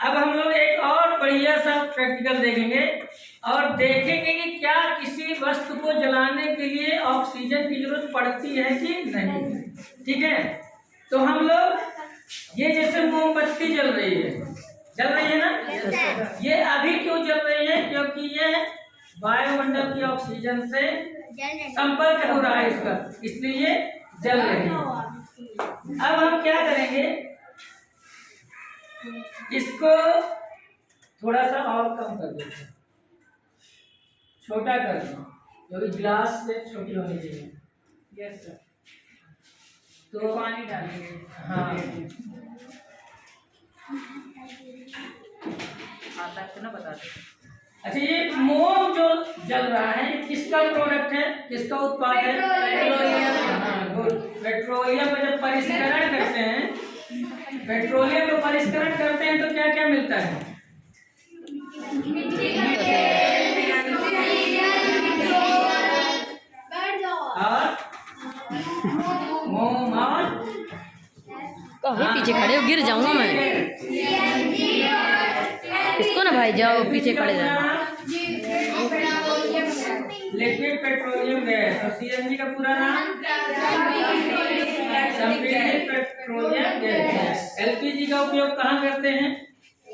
अब हम लोग एक और बढ़िया सा प्रैक्टिकल देखेंगे और देखेंगे कि क्या किसी वस्तु को जलाने के लिए ऑक्सीजन की जरूरत पड़ती है कि नहीं। ठीक है, तो हम लोग ये जैसे मोमबत्ती जल रही है ना, ये अभी क्यों जल रही है? क्योंकि ये वायुमंडल की ऑक्सीजन से संपर्क हो रहा है इसका, इसलिए ये जल रही है। अब हम क्या करेंगे, इसको थोड़ा सा और कम कर देते हैं, छोटा कर दें, क्योंकि गिलास से छोटी होनी चाहिए। Yes sir. तो पानी डालेंगे। हाँ, आता है तो ना बता दो। अच्छा, ये मोम जो जल रहा है किसका प्रोडक्ट है, किसका उत्पाद है? पेट्रोलियम। हाँ गुड। पेट्रोलियम को जब परिष्करण करते हैं, पेट्रोलियम को परिष्करण करते हैं तो क्या क्या मिलता है? मोम और पीछे खड़े हो, गिर जाऊंगा मैं। इसको ना भाई जाओ पीछे खड़े जाओ। लिक्विड पेट्रोलियम गैस और सीएनजी का पूरा नाम संपीड़ित पेट्रोलियम गैस। एलपीजी का उपयोग कहाँ करते हैं?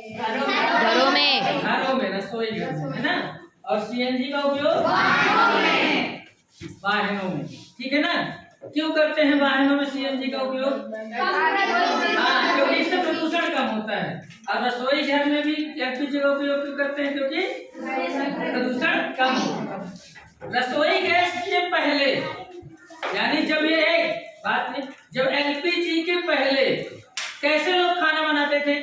घरों में, रसोई घर में, है ना। और सीएनजी का उपयोग वाहनों में। ठीक है ना। क्यों करते हैं वाहनों में सीएनजी का उपयोग? हाँ, क्योंकि इससे प्रदूषण कम होता है। और रसोई घर में भी एलपीजी का उपयोग क्यों करते हैं? क्योंकि प्रदूषण कम होता है। रसोई गैस के पहले, यानी जब ये एक बात नहीं, जब एलपीजी के पहले कैसे लोग खाना बनाते थे?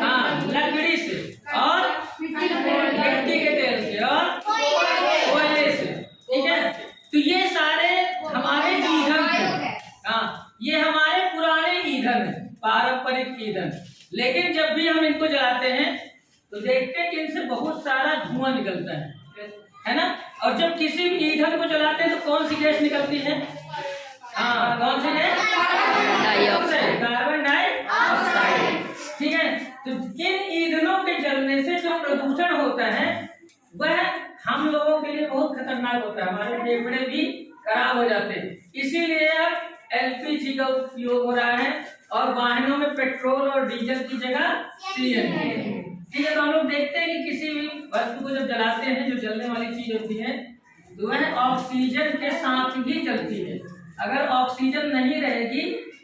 हाँ, लकड़ी से और मिट्टी के तेल से और कोयले से। ठीक है, तो ये सारे हमारे ईंधन थे। हाँ, ये हमारे पुराने ईंधन है, पारंपरिक ईंधन। लेकिन जब भी हम इनको जलाते हैं तो देखते हैं कि इनसे बहुत सारा धुआं निकलता है ना। और जब किसी भी ईंधन को जलाते हैं तो कौन सी गैस निकलती है? हाँ, कौन सी गैस? Carbon dioxide. ठीक है, तो इन ईंधनों के जलने से जो प्रदूषण होता है वह हम लोगों के लिए बहुत खतरनाक होता है, हमारे फेफड़े भी खराब हो जाते हैं। इसीलिए अब एलपीजी का उपयोग हो रहा है और वाहनों में पेट्रोल और डीजल की जगह सीएनजी। ठीक है, तो हम लोग देखते हैं कि किसी भी वस्तु को जब जलाते हैं, जो जलने वाली चीज होती है, तो वह ऑक्सीजन के साथ ही जलती है। अगर ऑक्सीजन नहीं रहेगी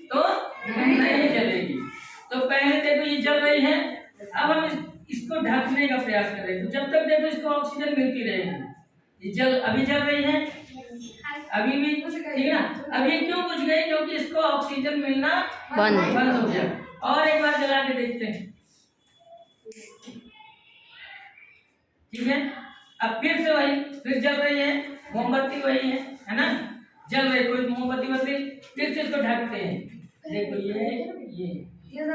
तो नहीं जलेगी। तो पहले देखो ये जल रही है, अब हम इसको ढकने का प्रयास कर रहे हैं। तो जब तक देखो इसको ऑक्सीजन मिलती रहेगी। ये अभी जल रही है, अभी भी, ठीक है ना। अब ये क्यों बुझ गई? क्योंकि इसको ऑक्सीजन मिलना बंद हो गया। और एक बार जला के देखते हैं। ठीक है, अब फिर से वही, फिर जल रही है, मोमबत्ती वही है ना, जल रही कोई मोमबत्ती बत्ती, फिर से इसको ढकते हैं। देखो ये ठीक है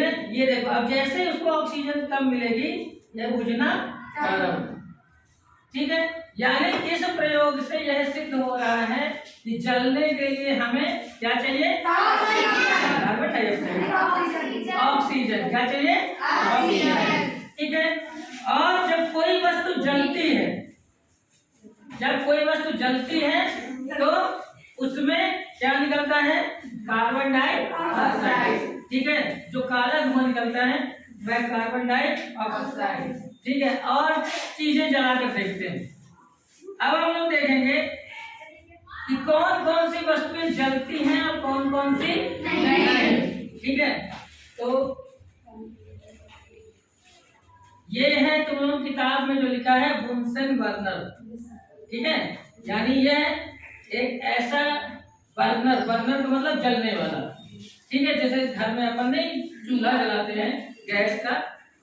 ना, ये देखो अब जैसे उसको ऑक्सीजन कम मिलेगी ये बुझना प्रारंभ। ठीक है, यानी इस प्रयोग से यह सिद्ध हो रहा है कि जलने के लिए हमें क्या चाहिए? Carbon dioxide. ऑक्सीजन क्या चाहिए? ऑक्सीजन। ठीक है, और जब कोई वस्तु जलती है तो उसमें क्या निकलता है? Carbon dioxide. ठीक है, जो काला धुआं निकलता है वह कार्बन डाइऑक्साइड। ठीक है, और चीजें जला कर देखते हैं। अब हम लोग देखेंगे कि कौन कौन सी वस्तुएं जलती हैं और कौन कौन सी नहीं। ठीक है, तो ये है तुम लोग किताब में जो लिखा है बुनसन बर्नर। ठीक है, यानी यह एक ऐसा बर्नर का मतलब जलने वाला। ठीक है, जैसे घर में अपन नहीं चूल्हा जलाते हैं गैस का,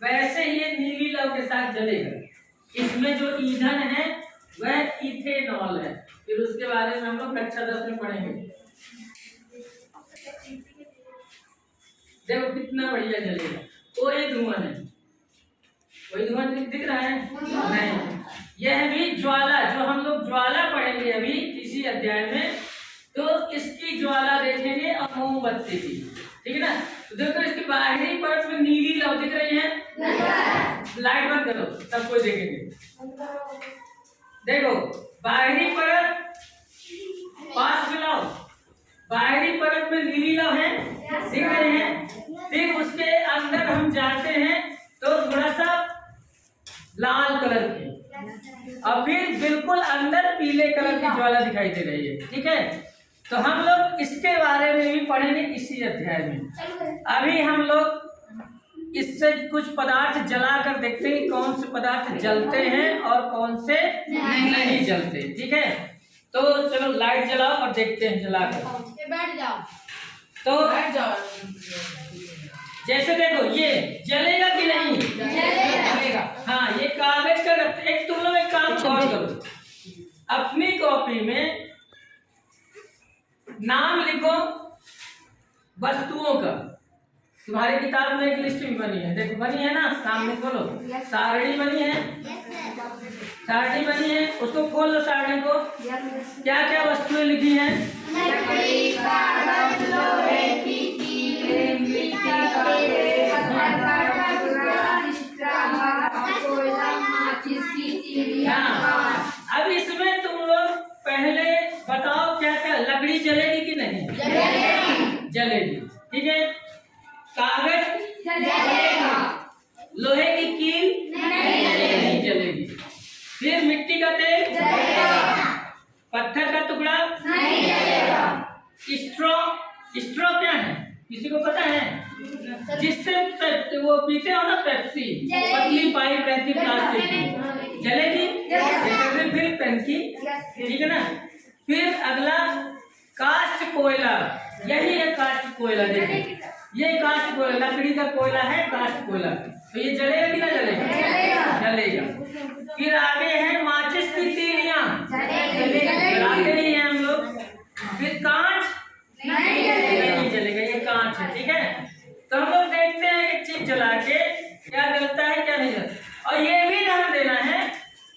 वैसे ही ये नीली लौ के साथ जलेगा। इसमें जो ईंधन है वह इथेनॉल है। फिर उसके बारे में हम लोग कक्षा 10 में पढ़ेंगे। देखो कितना बढ़िया जलेगा। कोई धुआं नहीं, कोई धुआं दिख रहा है? नहीं। यह भी ज्वाला, जो हम लोग ज्वाला पढ़ेंगे अभी इसी अध्याय में, तो इसकी ज्वाला देखेंगे और मोमबत्ती की। ठीक है ना, तो देखो इसकी बाहरी परत में नीली लौ दिख करो, सब कोई देखेंगे। देखो बाहरी परत पास में लाओ, बाहरी परत में नीली लव है, दिख रहे हैं। फिर उसके अंदर हम जाते हैं तो थोड़ा सा लाल कलर की, और फिर बिल्कुल अंदर पीले कलर की ज्वाला दिखाई दे रही है। ठीक है, तो हम लोग इसके बारे में भी पढ़ेंगे इसी अध्याय में। अभी हम लोग इससे कुछ पदार्थ जला कर देखते हैं कौन से पदार्थ जलते हैं और कौन से नहीं जलते। ठीक है, तो चलो लाइट जलाओ और देखते हैं जलाकर। बैठ जाओ, तो बैठ जाओ। जैसे देखो ये जलेगा कि नहीं? जलेगा। हाँ, ये कागज का एक तुम लोग एक काम और करो, अपनी कॉपी में नाम लिखो वस्तुओं का। तुम्हारी किताब में एक लिस्ट भी बनी है, देखो बनी है ना, सामने खोलो। सारणी बनी है, सारणी बनी है, उसको खोल लो सारणी को। क्या क्या वस्तुएं लिखी हैं? लकड़ी, कागज, लोहे की कीलें, मिट्टी का तेल, पत्थर का टुकड़ा, कोयला, माचिस की तीलियां। अब इसमें तुम लोग पहले बताओ क्या क्या, लकड़ी जलेगी कि नहीं? जलेगी। जलेगी। ठीक है, कागज जलेगा। लोहे की कील नहीं जलेगी। फिर मिट्टी का तेल जलेगा। पत्थर का टुकड़ा नहीं जलेगा। स्ट्रॉ, स्ट्रॉ क्या है किसी को पता है? जिससे वो पीते हो ना पेप्सी, पतली पाइप रहती प्लास्टिक की, जलेगी। फिर पेन की, ठीक है ना। फिर अगला कास्ट कोयला, यही है कास्ट कोयला। देखिए ये कास्ट कोयला, लकड़ी का कोयला है कास्ट कोयला, तो ये जलेगा कि ना जलेगा? जलेगा। फिर आगे है माचिस की तीलियां, जलाते ही हैं हम लोग। फिर कांच नहीं जलेगा, ये कांच है। ठीक है, तो हम लोग देखते हैं एक चीज जला के क्या जलता है क्या नहीं जलता, और ये भी ध्यान देना है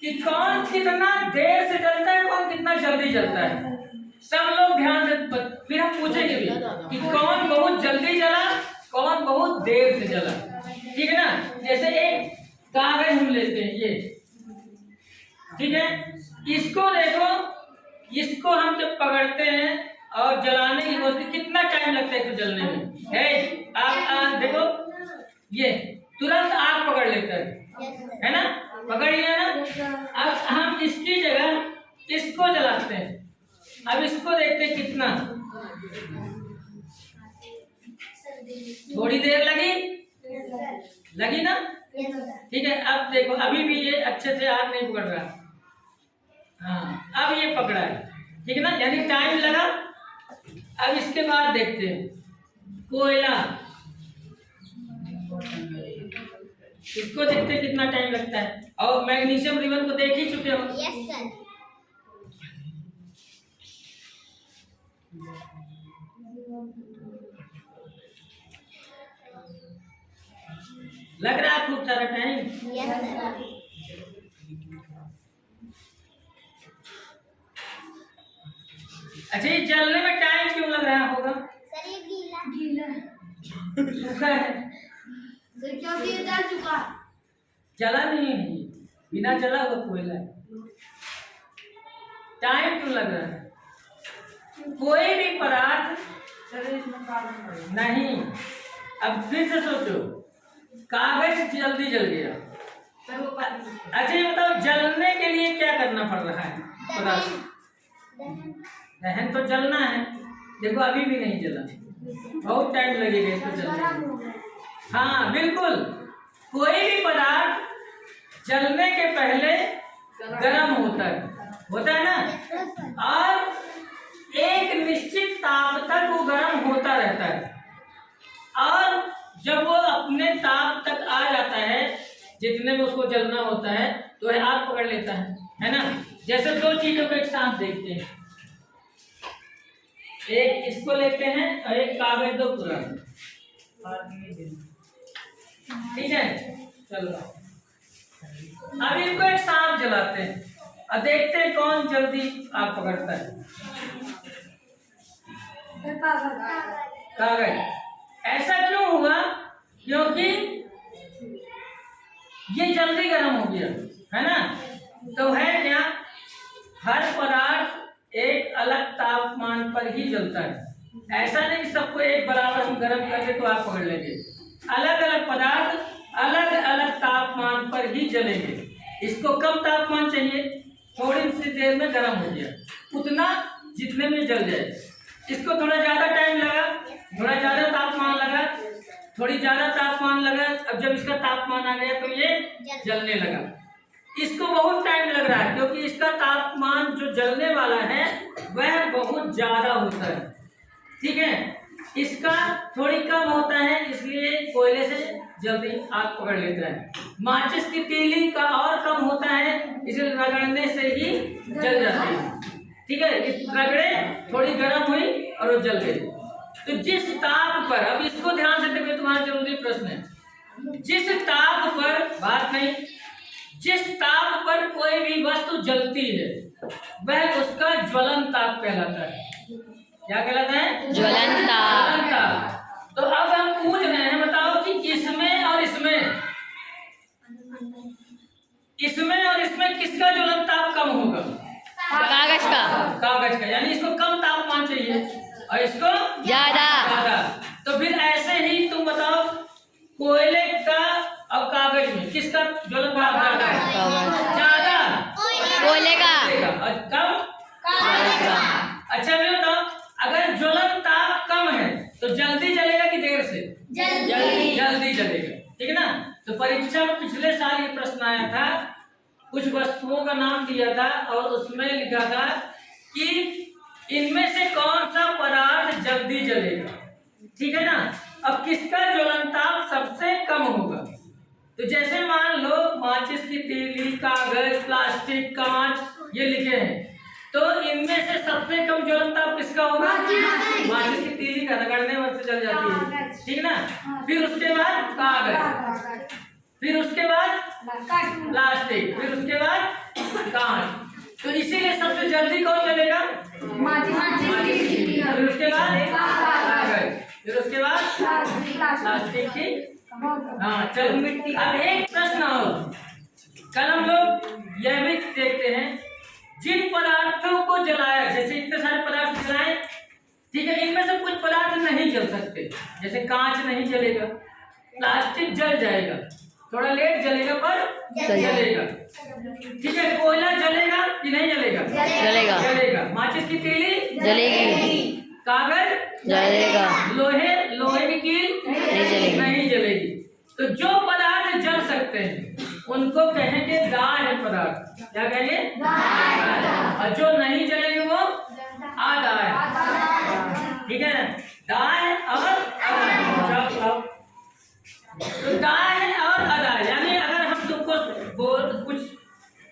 कि कौन कितना देर से जलता है, कौन कितना जल्दी जलता है। सब लोग ध्यान से, फिर हम पूछेंगे भी कि कौन बहुत जल्दी जला, कौन बहुत देर से जला। ठीक है ना, जैसे एक कागज हम लेते हैं ये, ठीक है, इसको देखो, इसको हम जब पकड़ते हैं और जलाने की कोशिश, कितना टाइम लगता है इसको जलने में? है आप देखो, ये तुरंत आग पकड़ लेता है ना, पकड़ लिया ना। अब हम इसकी जगह इसको जलाते हैं, अब इसको देखते हैं कितना, थोड़ी देर लगी ना। ठीक है, अब देखो अभी भी ये अच्छे से आग नहीं पकड़ रहा। हाँ, अब ये पकड़ा है, ठीक है ना, यानी टाइम लगा। अब इसके बाद देखते हैं कोयला, इसको देखते हैं कितना टाइम लगता है। और मैग्नीशियम रिबन को देख ही चुके हो। Yes sir. लग रहा है खूब सारा टाइम। Yes sir. अच्छा, ये जलने में टाइम क्यों लग रहा होगा? सर ये गीला सूखा है, सर क्योंकि ये जल चुका, जला नहीं है, ये बिना जला हुआ कोयला है। टाइम क्यों लग रहा है? कोई भी पदार्थ नहीं, अब फिर से सोचो, कागज जल्दी जल गया। अच्छा ये बताओ, जलने के लिए क्या करना पड़ रहा है पदार्थ? दहन तो जलना है। देखो अभी भी नहीं जला, बहुत टाइम लगेगा इसको जलने में। हाँ बिल्कुल, कोई भी पदार्थ जलने के पहले गर्म होता है ना, और एक निश्चित ताप तक वो गर्म होता रहता है, और जब वो अपने ताप तक आ जाता है जितने में उसको जलना होता है, तो वह आग पकड़ लेता है ना। जैसे दो चीजों को एक साथ देखते हैं, एक इसको लेते हैं और एक कागज दो पूरा, ठीक है। चलो अब इनको एक साथ जलाते हैं और देखते हैं कौन जल्दी आग पकड़ता है। कागज। ऐसा क्यों हुआ? क्योंकि ये जल्दी गर्म हो गया, है ना। तो है क्या, हर पदार्थ एक अलग तापमान पर ही जलता है। ऐसा नहीं कि सबको एक बराबर हम गर्म कर दे तो आप पकड़ लेंगे। अलग अलग पदार्थ अलग अलग तापमान पर ही जलेंगे। इसको कम तापमान चाहिए, थोड़ी सी देर में गर्म हो गया, उतना जितने में जल जाए। इसको थोड़ा ज्यादा टाइम लगा, थोड़ा ज्यादा तापमान लगा, थोड़ी ज्यादा तापमान लगा। अब जब इसका तापमान आ गया तो ये जलने लगा। इसको बहुत टाइम लग रहा है क्योंकि इसका तापमान जो जलने वाला है वह बहुत ज्यादा होता है, ठीक है। इसका थोड़ी कम होता है, इसलिए कोयले से जल्दी आग पकड़ लेता है। माचिस की तीली का और कम होता है, इसे रगड़ने से ही जल जाती है, ठीक है। रगड़े, थोड़ी गर्म हुई और वो जल गई। तो जिस ताप पर, अब इसको ध्यान से देखिए, तुम्हारा जरूरी प्रश्न है। जिस ताप पर, बात नहीं, जिस ताप पर कोई भी वस्तु जलती है वह उसका ज्वलन ताप कहलाता है। क्या कहलाता है? ज्वलन ताप। ज्वलन ताप। तो अब हम पूछ रहे हैं, बताओ कि इसमें और इसमें किसका ज्वलन ताप कम होगा? कागज का। कागज का, यानी इसको कम तापमान चाहिए और इसको ज्यादा। तो फिर ऐसे ही तुम बताओ, कोयले का और कागज में किसका ज्वलन ताप ज्यादा है? ज्यादा कोयले का। और कम कागज का। अच्छा मैं बताओ, अगर ज्वलन ताप कम है तो जल्दी जलेगा कि देर से? जल्दी जलेगा, ठीक है ना। तो परीक्षा में पिछले साल ये प्रश्न आया था, कुछ वस्तुओं का नाम दिया था और उसमें लिखा था कि इनमें से कौन सा पदार्थ जल्दी जलेगा, ठीक है ना। अब किसका ज्वलन ताप सबसे कम होगा? तो जैसे मान लो माचिस की तीली, कागज, प्लास्टिक, कांच ये लिखे हैं, तो इनमें से सबसे कम ज्वलन ताप किसका होगा? माचिस की तीली का, रगड़ने से जल जाती है, ठीक है ना। फिर उसके बाद कागज, फिर उसके बाद प्लास्टिक, फिर उसके बाद कांच। तो इसीलिए सबसे जल्दी कौन जलेगा? फिर उसके बाद कागज, फिर उसके बाद प्लास्टिक की। हाँ चलो, अब एक प्रश्न और। कल हम लोग यह भी देखते हैं, जिन पदार्थों को जलाया, जैसे इतने सारे पदार्थ जलाए, ठीक है, इनमें से कुछ पदार्थ नहीं जल सकते। जैसे कांच नहीं जलेगा, प्लास्टिक जल जाएगा, थोड़ा लेट जलेगा पर जलेगा, ठीक है। कोयला जलेगा कि नहीं जलेगा? जलेगा। माचिस की तीली जलेगी। कागज जलेगा। लोहे की कील नहीं जलेगी। तो जो पदार्थ जल सकते हैं उनको कहेंगे दाह्य पदार्थ। क्या कहेंगे? और जो नहीं जलेंगे वो अदाह्य, ठीक है ना। दाह्य और अदाह्य। तो दाह्य और अदाह्य, यानी अगर हम तुमको कुछ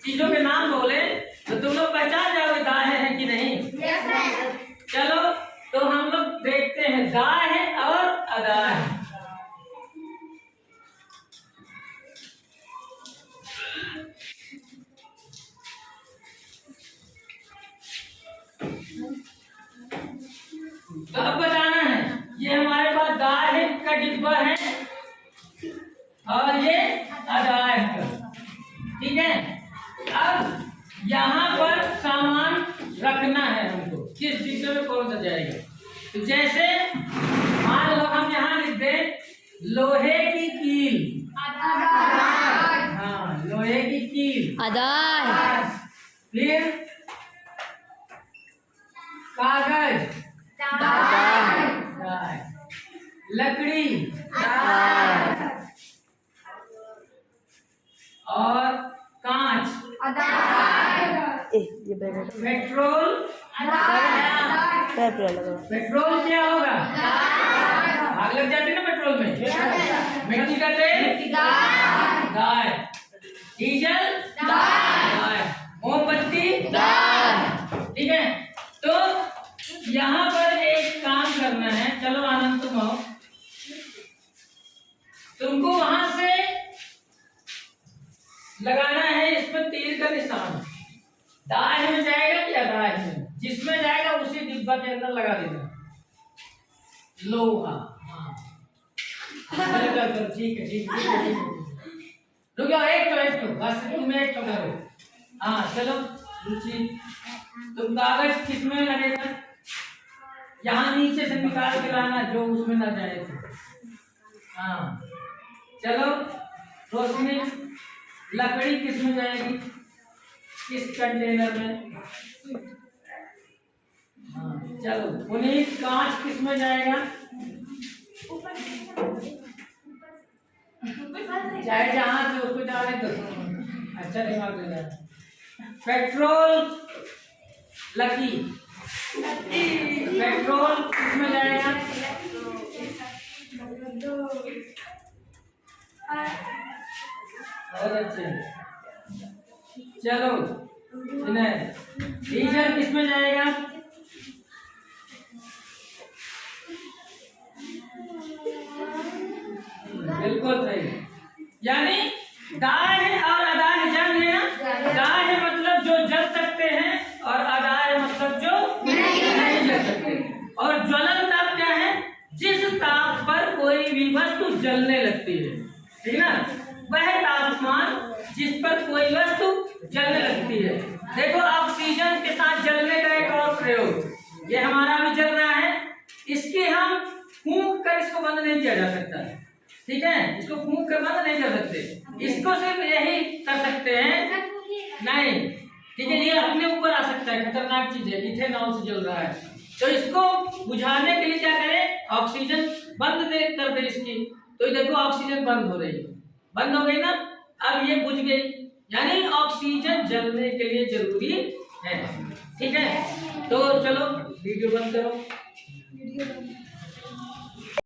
चीजों के नाम बोले तो तुम लोग पहचान जाओगे दाह्य है कि नहीं। चलो तो हम लोग देखते हैं दाह्य और अदाह्य। तो अब बताना है, ये हमारे पास दाह्य का डिब्बा है और ये अदाह्य का, ठीक है। अब यहाँ पर सामान रखना है हमको, किस डिब्बे में कौन सा जाएगा। तो जैसे मान लो हम यहाँ लिख दें लोहे की कील। हाँ, लोहे की कील अदाह्य। फिर कागज अदाह्य। लकड़ी अदाह्य। और कांच, पेट्रोल। पेट्रोल क्या होगा? आग लग जाती है ना पेट्रोल में। मिट्टी का तेल दाह्य। डीजल दाह्य। मोमबत्ती दाह्य, ठीक है। तो यहाँ पर एक काम करना है, चलो आनंद तुम आओ, तुमको वहां से लगाना है इसमें तीर का निशान। दाह्य में जाएगा कि अदाह्य में? जिसमें जाएगा उसी डिब्बा के अंदर लगा देना लोहा। हाँ ठीक है, ठीक है। रुक जाओ, एक तो बस तुम एक तो करो। हाँ चलो रुचि, तुम कागज किसमें लगेगा? यहाँ नीचे से निकाल के लाना जो उसमें ना जाए तो। हाँ चलो रोशनी, लकड़ी किसमें जाएगी? किस कंटेनर में? हाँ चलो पुनीत, कांच किसमें जाएगा? चाहे जहां से उसको डाले तो अच्छा दिमाग लगा। पेट्रोल, लकी पेट्रोल किसमें जाएगा? बहुत अच्छे, चलो डीजल किसमें जाएगा? बिल्कुल सही। यानी दाएं और अदाएं जल है ना, दाएं मतलब जो जल सकते हैं और अदाएं मतलब जो नहीं जल सकते। और ज्वलन ताप क्या है? जिस ताप पर कोई भी वस्तु जलने लगती है, ठीक ना, वह तापमान जिस पर कोई वस्तु जलने लगती है। देखो ऑक्सीजन के साथ जलने का एक और प्रयोग, ये हमारा भी जल रहा है, इसके हम फूंक कर इसको बंद नहीं किया जा सकता, ठीक है, इसको फूंक कर बंद नहीं कर सकते, इसको सिर्फ यही कर सकते हैं, नहीं, ठीक है, ये अपने ऊपर आ सकता है, खतरनाक चीज है, इथेनॉल से जल रहा है, तो इसको बुझाने के लिए क्या करें? ऑक्सीजन बंद कर दे इसकी, तो ये देखो ऑक्सीजन बंद हो रही है, बंद हो गई ना, अब ये बुझ गई, यानी ऑक्सीजन जलने के लिए जरूरी है, ठीक है। तो चलो वीडियो बंद करो।